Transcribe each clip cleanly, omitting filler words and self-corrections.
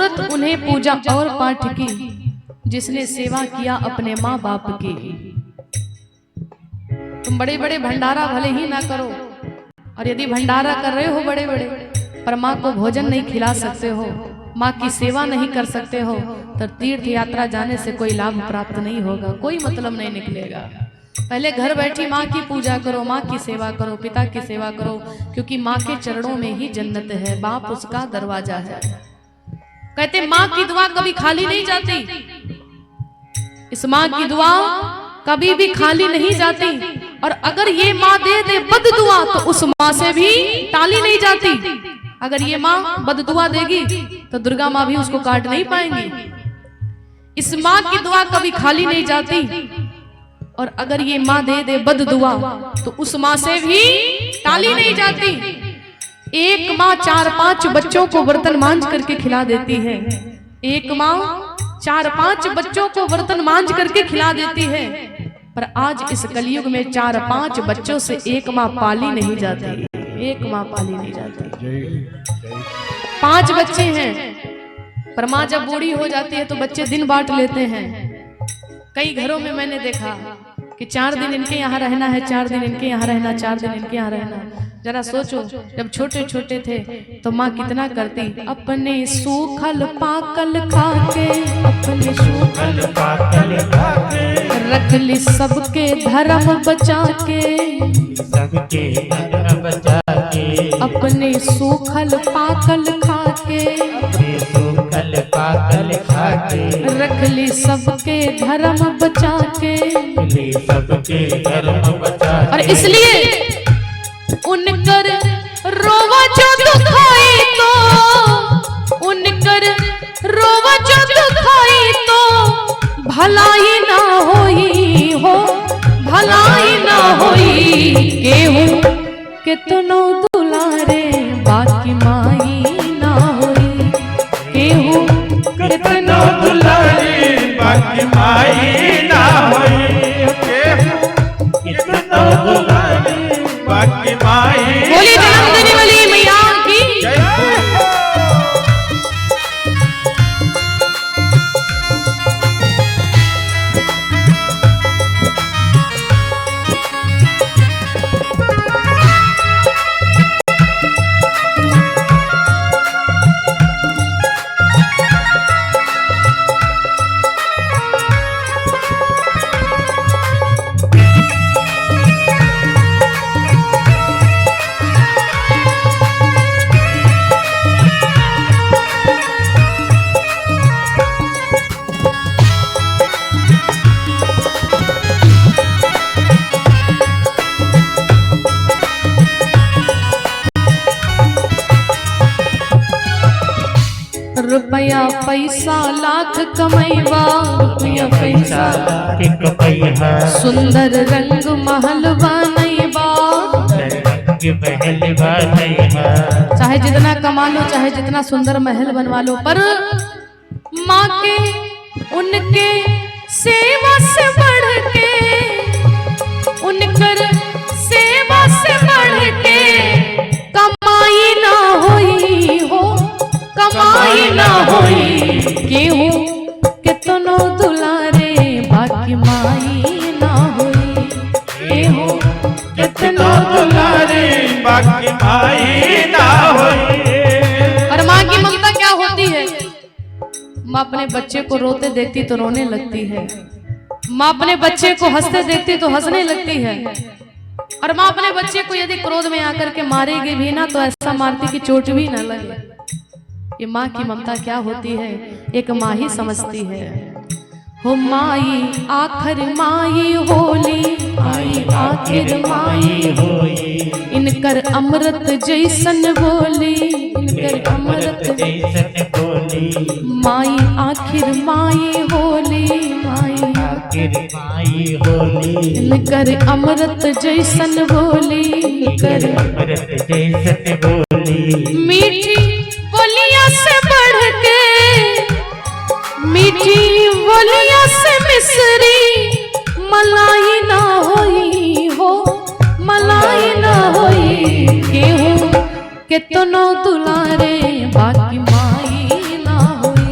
जरूरत उन्हें पूजा और पाठ की जिसने सेवा किया अपने माँ बाप की। तुम बड़े बड़े भंडारा भले ही ना करो, और यदि भंडारा कर रहे हो बड़े बड़े पर माँ को भोजन नहीं खिला सकते हो, माँ की सेवा नहीं कर सकते हो, तो तीर्थ यात्रा जाने से कोई लाभ प्राप्त नहीं होगा, कोई मतलब नहीं निकलेगा। पहले घर बैठी माँ की पूजा करो, माँ की सेवा करो, पिता की सेवा करो, क्योंकि माँ के चरणों में ही जन्नत है, बाप उसका दरवाजा है। कहते माँ की दुआ कभी खाली नहीं जाती, इस माँ की दुआ कभी भी खाली नहीं जाती, और अगर ये माँ दे दे बद दुआ तो उस माँ से भी टाली नहीं जाती। अगर ये माँ बद दुआ देगी तो दुर्गा माँ भी उसको काट नहीं पाएंगी। इस माँ की दुआ कभी खाली नहीं जाती, और अगर ये माँ दे दे बद दुआ तो उस माँ से भी टाली नहीं जाती। एक माँ 4-5 बच्चों को बर्तन मांज करके खिला देती है, एक माँ 4-5 बच्चों को बर्तन मांज करके खिला देती है, पर आज इस कलयुग में 4-5 बच्चों से एक माँ पाली नहीं जाती, एक माँ पाली नहीं जाती। 5 बच्चे हैं, पर माँ जब बूढ़ी हो जाती है तो बच्चे दिन बांट लेते हैं। कई घरों में मैंने देखा कि 4 दिन इनके यहाँ रहना है, 4 दिन इनके यहाँ रहना, 4 दिन इनके यहाँ रहना। जरा सोचो, जब छोटे छोटे थे तो माँ कितना करती, अपने सूखल पाकल खाके, अपने सूखल पाकल खाके, रख ली सबके धर्म बचा के, सबके धर्म बचा के, अपने सूखल पाकल खाके, अपने सूखल पाकल खाके, रख ली सबके धर्म बचा के, सबके धर्म बचा के। और इसलिए उनकर रोवा जो दुखाई तो, उनकर रोवा जो दुखाई तो भलाई ना होई हो, भलाई ना होई। केहू कितनो दुलारे बाकी माई ना होई, केहू कितनो दुलारे बाकी माई ना होई, केहू कितनो दुलारे बाकी माई। बोली जन्म देने वाली मैया की जय। रुपया पैसा लाख कमैबा, रुपया पैसा लाख कमैबा, सुंदर रंग महल बनैबा, महल बनैबा। चाहे जितना कमा लो, चाहे जितना सुंदर महल बनवा लो, पर माँ के उनके सेवा से बढ़ के, उनकर सेवा से बढ़ के कमाई ना होई हो, कमाई ना होई। केहू कितनो दुलारे बाकी माई ना होई, केहू कितनो दुलारे बाकी माई ना होई। और माँ की ममता क्या होती है? माँ अपने बच्चे को रोते देखती तो रोने लगती है, माँ अपने बच्चे को हंसते देखती तो हंसने लगती है, और माँ अपने बच्चे को यदि क्रोध में आकर के मारेगी भी ना तो ऐसा मारती कि चोट भी ना लगे। ये माँ की ममता क्या होती है, एक माँ ही समझती है। हो माई आखिर माई होली, माई आखिर माई होली, इनकर अमृत जैसन बोली, इनकर अमृत जैसन बोली। माई आखिर माई होली, माई आखिर माई होली, इनकर अमृत जैसन बोली, इनकर अमृत जैसन बोली। मीठी बोलिया से बढ़ के, मीठी बोलिया से मिश्री मलाई ना होई हो, मलाई ना होई। केहू कितनो दुलारे बाकी माई ना होई,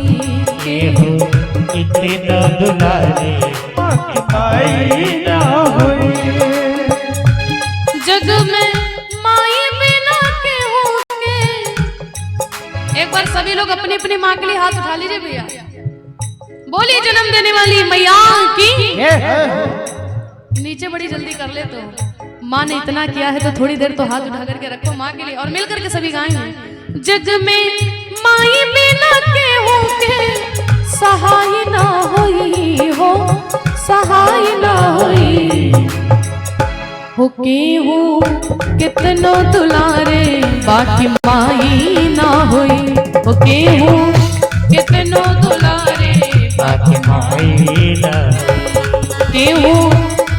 न दुलारे माँ की माई ना होई। जग में माई बिना के होंगे। एक बार सभी लोग अपनी अपनी माँ के लिए हाथ उठा लीजिए भैया। बोली जन्म देने वाली मैया की। नीचे बड़ी जल्दी कर ले तो माँ ने इतना किया है तो थोड़ी देर तो हाथ उठा करके रखो माँ के लिए और मिल करके सभी गाएंगे। जग में माई बिना के होंगे सहाय ना होई हो, सहाय ना होई हो के हो कितनो दुलारे बाकी माई ना होई हो के हो कितनो दुलारे बाकी माई ना के हो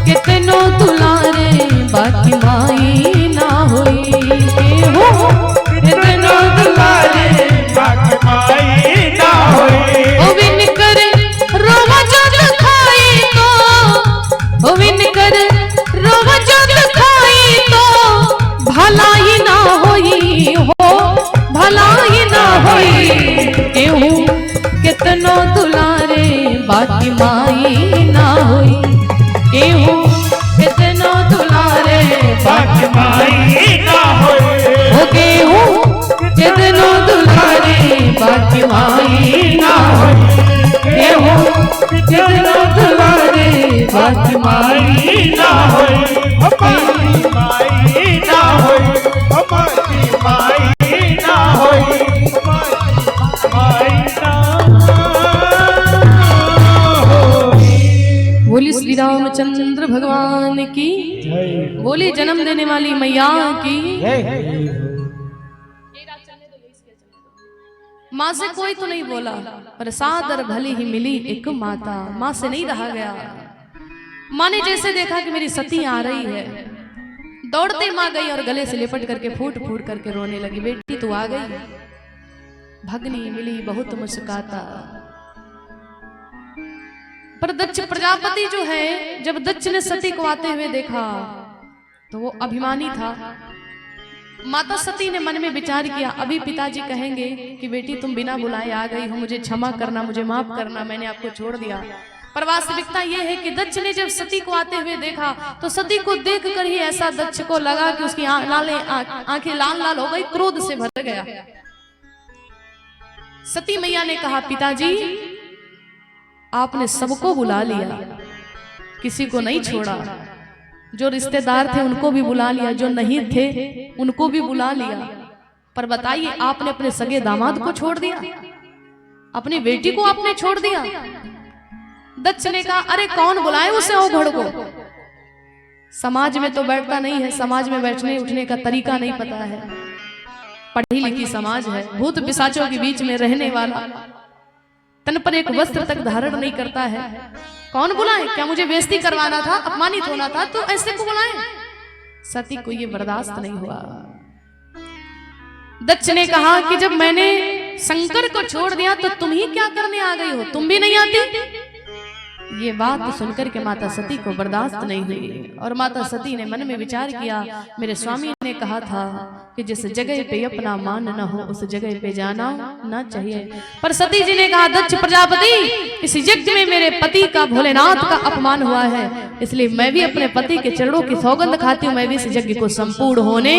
कितनो दुलारे बाकी माई ना होई के हो कितनो दुलारे बाकी माई ना होई। ओ बिन कर रोवा जग खाई तो, ओ बिन कर रोवा जग खाई तो भलाई ना होई हो, भलाई ना होई केहू कितनो दुलारे बाकी माई ना होई केहू कितनो दुलारे बाकी माई ना होई। हो केहू कितनो दुलारे बाकी माई ना होई केहू कितनो दुलारे बाकी माई ना होई। हमारी माई ना होई, हमारी माई ना होई, हमारी माई ना होई। बोली श्री रामचंद्र भगवान की, बोली जन्म देने वाली मैया की। माँ से कोई तो नहीं बोला पर सादर भली ही मिली एक माता। माँ से नहीं रहा गया। माँ ने जैसे देखा कि मेरी सती आ रही है, दौड़ते माँ गई और गले से लिपट करके फूट फूट करके रोने लगी। बेटी तू आ गई, भगनी मिली बहुत मुस्कुराता। पर दक्ष प्रजापति जो है, जब दक्ष ने सती को आते हुए देखा तो वो अभिमानी था। माता सती ने मन में विचार किया, अभी पिताजी कहेंगे कि बेटी तुम बिना बुलाए आ गई हो, मुझे क्षमा करना, मुझे माफ करना, मैंने आपको छोड़ दिया। पर वास्तविकता यह है कि दक्ष ने जब सती को आते हुए देखा तो सती को देखकर ही ऐसा दक्ष को लगा कि उसकी आंखें लाल लाल हो गई, क्रोध से भर गया। सती मैया ने कहा, पिताजी आपने सबको बुला लिया, किसी को नहीं छोड़ा। जो रिश्तेदार थे उनको भी बुला लिया, जो नहीं थे उनको भी बुला लिया। पर बताइए आपने अपने सगे दामाद को छोड़ दिया, अपनी बेटी को आपने छोड़ दिया। दक्ष ने कहा, अरे कौन बुलाए उसे औघड़ को, समाज में तो बैठता नहीं है, समाज में बैठने उठने का तरीका नहीं पता है, पढ़ी लिखी समाज है, भूत पिशाचों के बीच में रहने वाला, तन पर एक वस्त्र तक धारण नहीं करता है। कौन बुलाए? क्या मुझे बेइज्जती करवाना था, अपमानित होना था तो ऐसे को बुलाए? सती को ये बर्दाश्त नहीं हुआ। दक्ष ने कहा कि जब मैंने शंकर को छोड़ दिया तो तुम ही क्या करने आ गई हो, तुम भी नहीं आती। ये बात सुनकर के माता सती को बर्दाश्त नहीं हुई और माता सती ने मन में विचार किया, मेरे स्वामी ने कहा था कि जिस जगह पे अपना मान न हो उस जगह पे जाना ना चाहिए। पर सती जी ने कहा, दक्ष प्रजापति, इस यज्ञ में मेरे पति का भोलेनाथ का अपमान हुआ है, इसलिए मैं भी अपने पति के चरणों की सौगंध खाती हूँ, मैं भी इस यज्ञ को संपूर्ण होने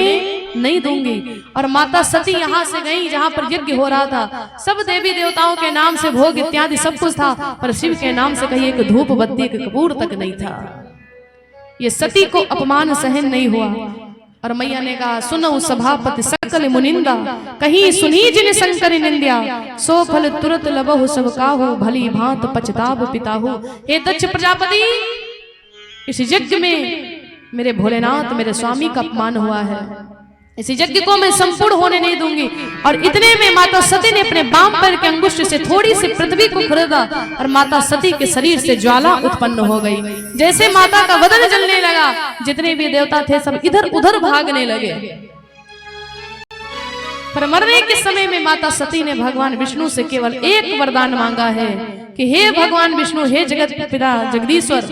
नहीं दूंगी। और माता सती यहाँ से गई जहाँ पर यज्ञ हो रहा था। सब देवी देवताओं के नाम से भोग इत्यादि सब कुछ था, पर शिव के नाम से कहीं एक धूप बत्ती एक कपूर तक नहीं था। ये सती को अपमान सहन नहीं हुआ और मैया ने कहा, सुनो सभापति सकल मुनिंदा, कहीं सुनी जिन शंकर निंद्या, सो फल तुरत लबहु सब काहू, भली भांत पछताब पिताहू। हे दक्ष प्रजापति, इस यज्ञ में मेरे भोलेनाथ मेरे स्वामी का अपमान हुआ है, इस यज्ञ को मैं संपूर्ण होने नहीं दूंगी। और इतने में माता सती ने अपने बाम पैर के अंगुष्ठ से थोड़ी सी पृथ्वी को खुरदा और माता सती के शरीर से ज्वाला उत्पन्न हो गई। जैसे माता का बदन जलने लगा, जितने भी देवता थे सब इधर उधर भागने लगे। पर मरने के समय में माता सती ने भगवान विष्णु से केवल एक वरदान मांगा है कि हे भगवान विष्णु, हे जगत पिता जगदीश्वर,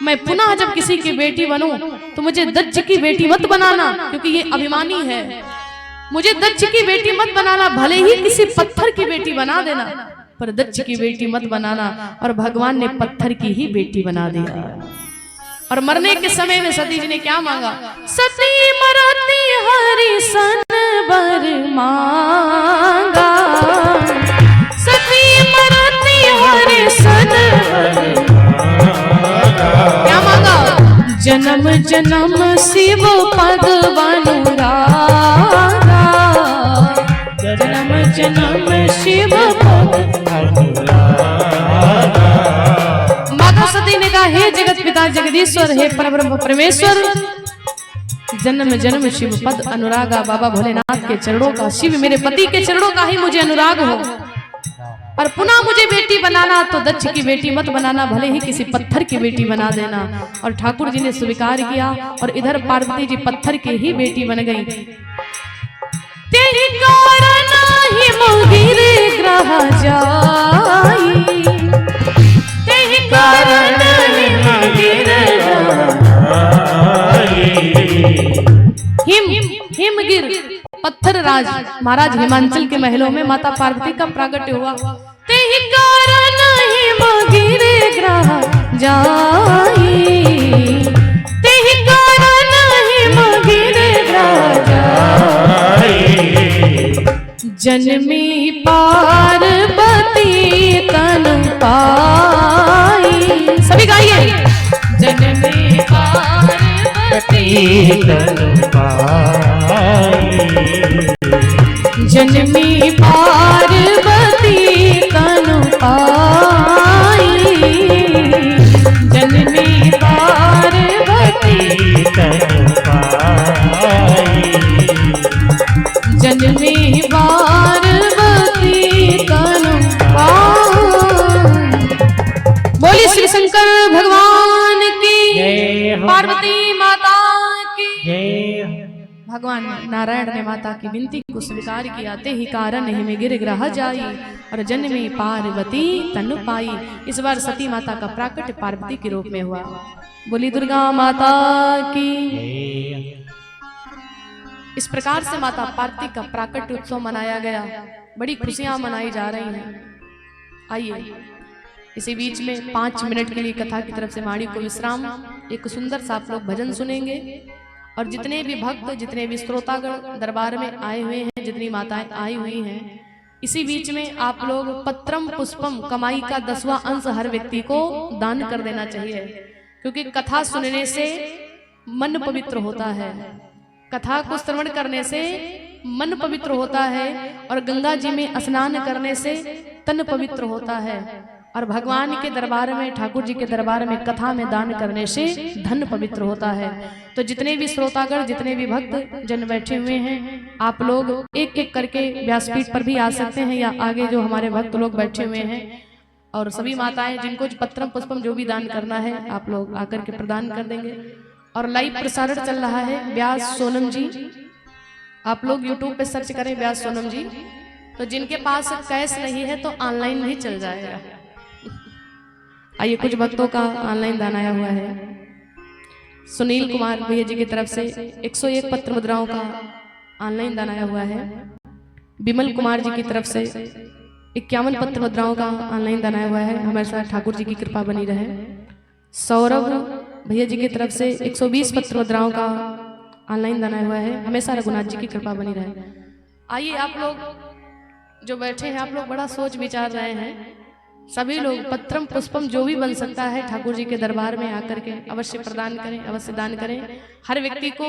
मैं पुनः जब किसी की बेटी बनूं तो मुझे दक्ष की बेटी मत बनाना, क्योंकि ये अभिमानी है। मुझे दक्ष की बेटी मत बनाना, भले ही किसी पत्थर की बेटी बना देना, पर दक्ष की बेटी मत बनाना। और भगवान ने पत्थर की ही बेटी बना दिया। और मरने के समय में सती जी ने क्या मांगा? सती मरती हरिसन बर मांगा, सती मरती हरिसन क्या मांगा? जन्म जन्म शिव पद अनुरागा, जन्म जन्म शिव पद अनुरागा। माता सती ने कहा, हे जगत पिता जगदीश्वर, हे परब्रह्म परमेश्वर, जन्म जन्म शिव पद अनुरागा। बाबा भोलेनाथ के चरणों का, शिव मेरे पति के चरणों का ही मुझे अनुराग हो। और पुनः मुझे बेटी बनाना तो दक्ष की बेटी मत बनाना, भले ही किसी पत्थर की बेटी बना देना। और ठाकुर जी ने स्वीकार किया। और इधर पार्वती जी पत्थर की ही बेटी बन गई। तेरी कारण ही मोगिर ग्रह जाई, तेरी कारण ही मोगिर हिमगिर पत्थर राज महाराज हिमांचल के महलों में माता पार्वती का प्रागट्य हुआ। तेहि कारण हिमगिर ग्रह जाई, तेहि कारण हिमगिर ग्रह जाई। जन्मी पार्वती तन पाई, सभी गाइए। जन्मी पार्वती तन पाई, जन्मी पार्वती तन पाई, जन्मी पार्वती तन पाई, जन्मी पार्वती तन पाई। बोलिए श्री शंकर भगवान की, पार्वती माता की। भगवान नारायण ने माता की विनती को स्वीकार किया। ते ही कारण हिमगिर ग्रह जाई, और जन्मी पार्वती तन पाई। इस बार सती माता का प्राकट्य पार्वती के रूप में हुआ। बोली दुर्गा माता की। इस प्रकार से माता पार्वती का प्राकट्य उत्सव मनाया गया। बड़ी खुशियां मनाई जा रही हैं। आइए इसी बीच में 5 मिनट के लिए कथा की तरफ से वाणी को विश्राम। एक सुंदर सा आप लोग भजन सुनेंगे। और जितने भी भक्त, जितने भी श्रोतागण दरबार में आए हुए हैं, जितनी माताएं आई हुई हैं, इसी बीच में आप लोग पत्रम पुष्पम कमाई का 10वां अंश हर व्यक्ति को दान कर देना चाहिए। क्योंकि कथा सुनने से मन पवित्र होता है, कथा को श्रवण करने से मन पवित्र होता है, और गंगा जी में स्नान करने से तन पवित्र होता है, और भगवान के दरबार में, ठाकुर जी के दरबार में कथा में दान करने से धन पवित्र होता है। तो जितने भी श्रोतागण, जितने भी भक्त जन बैठे हुए हैं, आप लोग एक एक करके व्यासपीठ पर भी आ सकते हैं, या आगे जो हमारे भक्त लोग बैठे हुए हैं, और सभी माताएं जिनको पत्रम पुष्पम जो भी दान करना है आप लोग आकर के प्रदान कर देंगे। और लाइव प्रसारण चल रहा है व्यास सोनम जी, आप लोग यूट्यूब पे सर्च करें व्यास सोनम जी। तो जिनके पास कैश नहीं है तो ऑनलाइन भी चल जाएगा। आइए कुछ भक्तों का ऑनलाइन दान आया हुआ है। सुनील कुमार भैया जी की तरफ से 101 पत्र मुद्राओं का ऑनलाइन दान आया हुआ है। विमल कुमार जी की तरफ से 51 पत्र मुद्राओं का ऑनलाइन दान आया हुआ है। हमारे साथ ठाकुर जी की कृपा बनी रहे। सौरभ भैया जी की तरफ से 120 पत्र मुद्राओं का ऑनलाइन दान आया हुआ है। हमेशा रघुनाथ जी की कृपा बनी रहे। आइए आप लोग जो बैठे हैं, आप लोग बड़ा सोच विचार रहे हैं। सभी लोग पत्रम पुष्पम जो भी बन सकता है ठाकुर जी के दरबार में आकर के अवश्य प्रदान करें, अवश्य दान करें। हर व्यक्ति को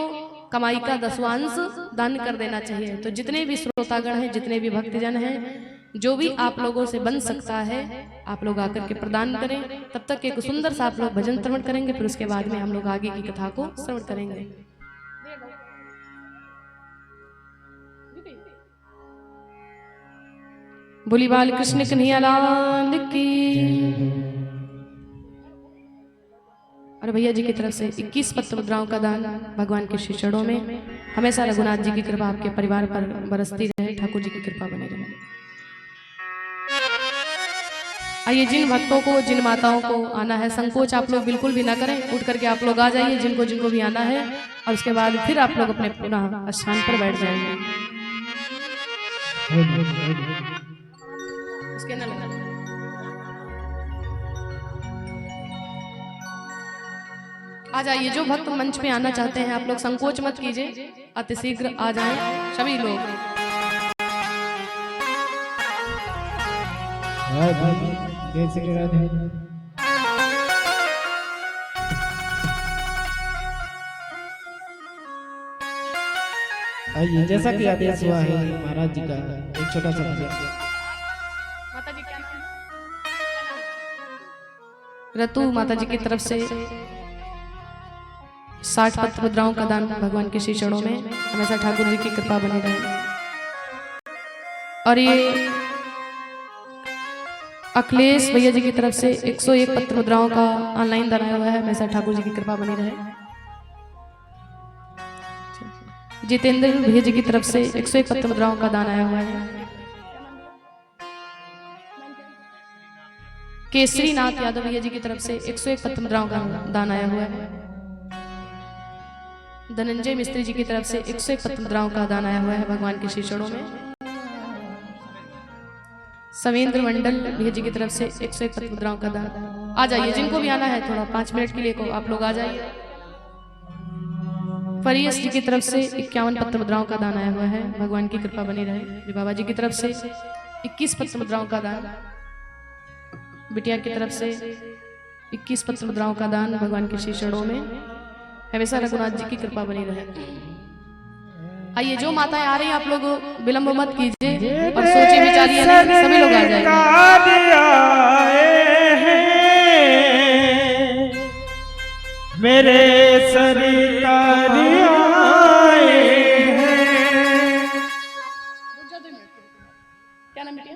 कमाई का 10वां अंश दान कर देना चाहिए। तो जितने भी श्रोतागण हैं, जितने भी भक्तजन हैं, जो भी आप लोगों से बन सकता है आप लोग आकर के प्रदान करें। तब तक एक सुंदर सा आप लोग भजन श्रवण करेंगे, फिर उसके बाद में हम लोग आगे की कथा को श्रवण करेंगे। बोली बाल कृष्ण कन्हैया लाल की। और भैया जी की तरफ से 21 पत्र मुद्राओं का दान भगवान के श्री चरणों में। हमेशा रघुनाथ जी की कृपा आपके परिवार पर बरसती रहे, ठाकुर जी की कृपा बनी रहे। आइए जिन भक्तों को, जिन माताओं को आना है, संकोच आप लोग बिल्कुल भी ना करें, उठ करके आप लोग आ जाइए जिनको जिनको भी आना है। और उसके बाद फिर आप लोग अपने पुनः स्थान पर बैठ जाएंगे। उसके अंदर लगा। आ जाइए, जो भक्त मंच पे आना चाहते हैं आप लोग संकोच मत कीजिए, अतिशीघ्र आ जाएं सभी लोग। आइए, जैसा कि आदेश हुआ है महाराज जी का एक छोटा सा भजन। माता जी क्या नाम? रतु माता जी की तरफ से 60 पत्र मुद्राओं का दान भगवान के श्री चरणों में, हमेशा ठाकुर जी की कृपा बनी रहे। और ये अखिलेश भैया जी की तरफ से 101 पत्र मुद्राओं का ऑनलाइन दान आया हुआ है, हमेशा ठाकुर जी की कृपा बनी रहे। जितेंद्र भैया जी की तरफ से 101 पत्र मुद्राओं का दान आया हुआ है। केसरी नाथ यादव भैया जी की तरफ से 101 पत्र मुद्राओं का दान आया हुआ है। धनंजय मिस्त्री जी की तरफ से 101 पत्र मुद्राओं का दान आया हुआ है भगवान के श्री चरणों में। सवेंद्र मंडल भैया जी की तरफ से 101 पत्र मुद्राओं का दान। आ जाइए, जिनको भी आना है थोड़ा 5 मिनट के लिए को आप लोग आ जाइए। फरीस जी की तरफ से 51 पत्र मुद्राओं का दान आया हुआ है, भगवान की कृपा बनी रहे। बाबा जी की तरफ से 21 पत्र मुद्राओं का दान। बिटिया की तरफ से 21 पत्र मुद्राओं का दान भगवान के श्री चरणों में, हमेशा रघुनाथ जी की कृपा बनी रहे। आइए, जो माताएं आ रही हैं आप लोग विलंब मत कीजिए और सोचिए विचारिए, सभी लोग आ जाएंगे। मेरे सरकार आए हैं। क्या नाम है?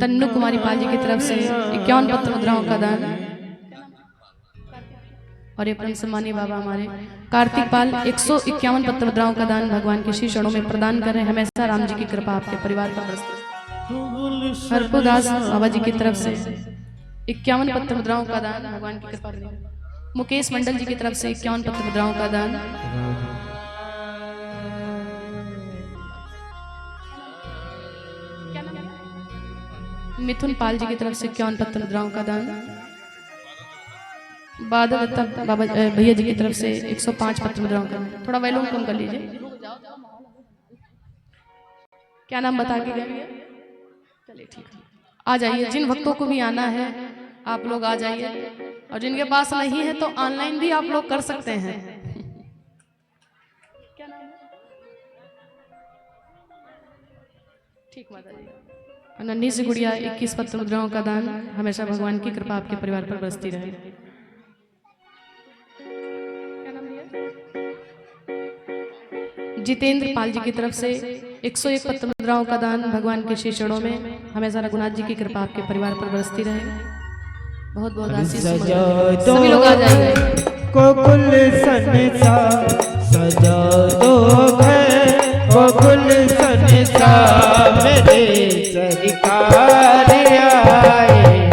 तन्नू कुमारी पाल जी की तरफ से 51 पत्र मुद्राओं का दान। और ये परम सम्मानीय बाबा हमारे कार्तिक पाल 151 पत्र मुद्राओं का दान भगवान के श्री चरणों में प्रदान कर रहे हैं, हमेशा राम जी की कृपा आपके परिवार पर बरसती। हरपुदास बाबा जी की तरफ से 51 पत्र मुद्राओं का दान भगवान की कृपा। मुकेश मंडल जी की तरफ से 51 पत्र मुद्राओं का दान। मिथुन पाल जी की तरफ से 51 पत्र मुद्राओं का दान। बादल दत्ता बाबा भैया जी की तरफ से 105 पत्र मुद्राओं का दान। थोड़ा वैल्यूम कम कर लीजिए। क्या नाम बता के गए? चलिए ठीक है, आ जाइए। जिन भक्तों को भी आना है आप लोग आ जाइए, और जिनके पास नहीं है तो ऑनलाइन भी आप लोग कर सकते हैं। क्या नाम है? ठीक माता जी। नन्ही सी गुड़िया 21 पत्र मुद्राओं का दान, हमेशा भगवान की कृपा आपके परिवार पर बरसती रहे। क्या नाम है? जितेंद्र पाल जी की तरफ से 101 पत्र मुद्राओं का दान भगवान के श्री चरणों में, हमेशा रघुनाथ जी की कृपा आपके परिवार पर बरसती रहे। बहुत बहुत आशीष। सभी लोग आ जाएंगे। गोकुल संसार सजा दो घर, गोकुल संसार मेरे सरकार आए।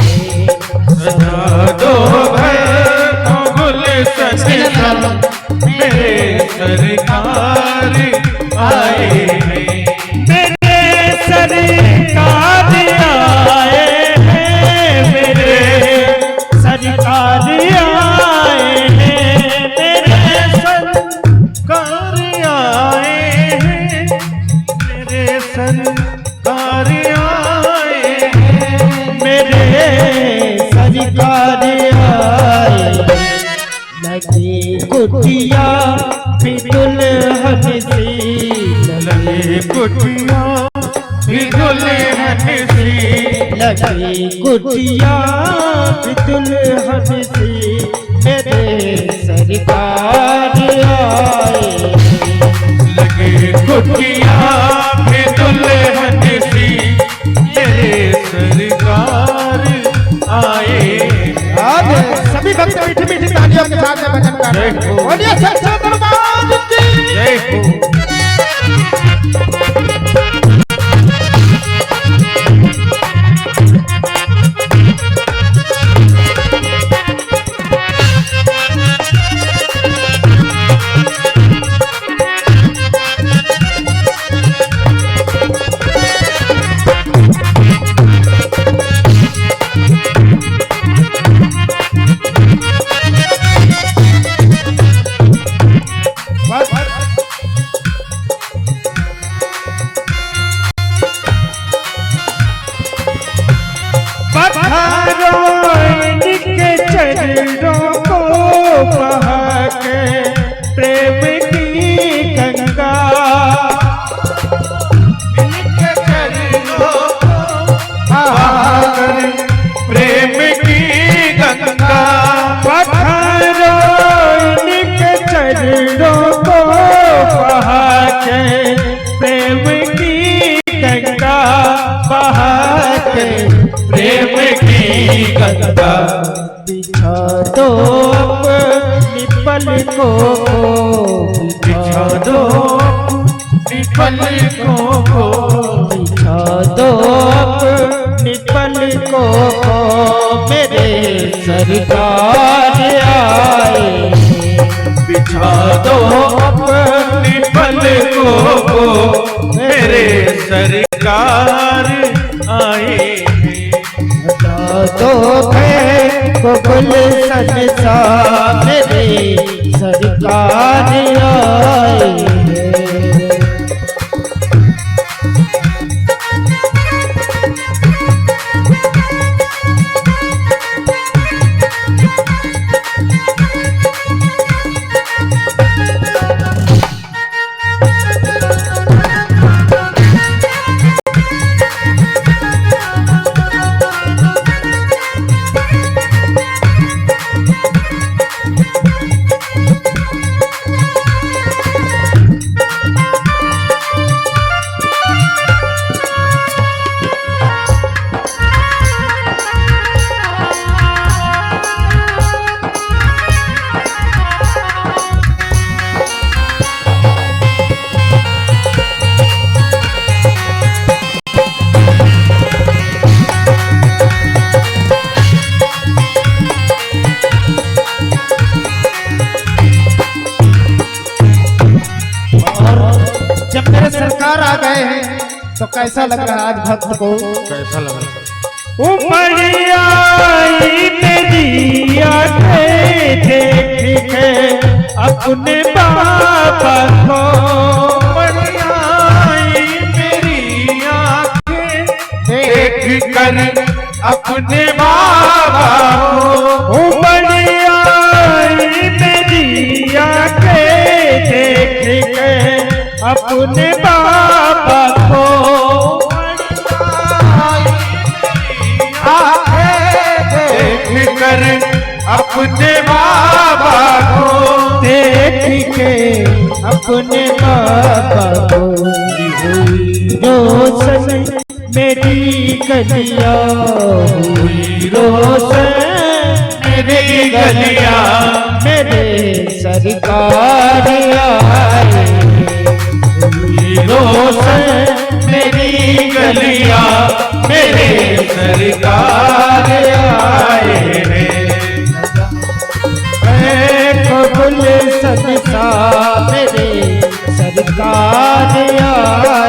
सजा दो घर, गोकुल संसार मेरे सरकार आए। मेरे सरकार आए, मेरे सरकार आए, मेरे सरकार आए, मेरे सरकार आए, मेरे सरकार आए। लगे कुटिया भी दुल्हन सी, लगे कुटिया भी दुल्हन सी, लगे कुटिया भी दुल्हन सी, मेरे सरकार आए। लगे कुटिया भी दुल्हन सी, मेरे सरकार आए। सभी भक्त मीठी मीठी तालियों के साथ भजन कर रहे हैं। बोलिए सच्चे दरबार की जय हो। पत्थरों इनके चरणों को बहा के प्रेम की गंगा, इनके चरणों को बहा कर प्रेम की गंगा, पत्थरों इनके चरणों को बहा के प्रेम की गंगा, बहा के प्रेम की गंगा। बिछा दो अपनी पलकों को, बिछा दो अपनी पलकों को, बिछा दो अपनी पलकों को, मेरे सरकार आए। बिछा दो अपनी पलकों को, मेरे सरकार आए। तो को गुलशन सा मेरे सरकार आए। जब मेरे सरकार आ गए हैं तो कैसा लग रहा है आज भक्त को? कैसा लग रहा है? उमरिया मेरी आंखें देख के अपने बाबा को, उमरिया मेरी आंखें देख कर अपने बाबा को, उमरिया मेरी आंखें देख के अपने बाबा को, देख कर अपने बाबा को, देख के अपने बाबा को, रोशन मेरी गलिया हुई रोशन मेरी गलिया, मेरे सरकार आए। रोशन मेरी गलिया, मेरे सरकार आए गुलशन सा मेरे सरकार आए।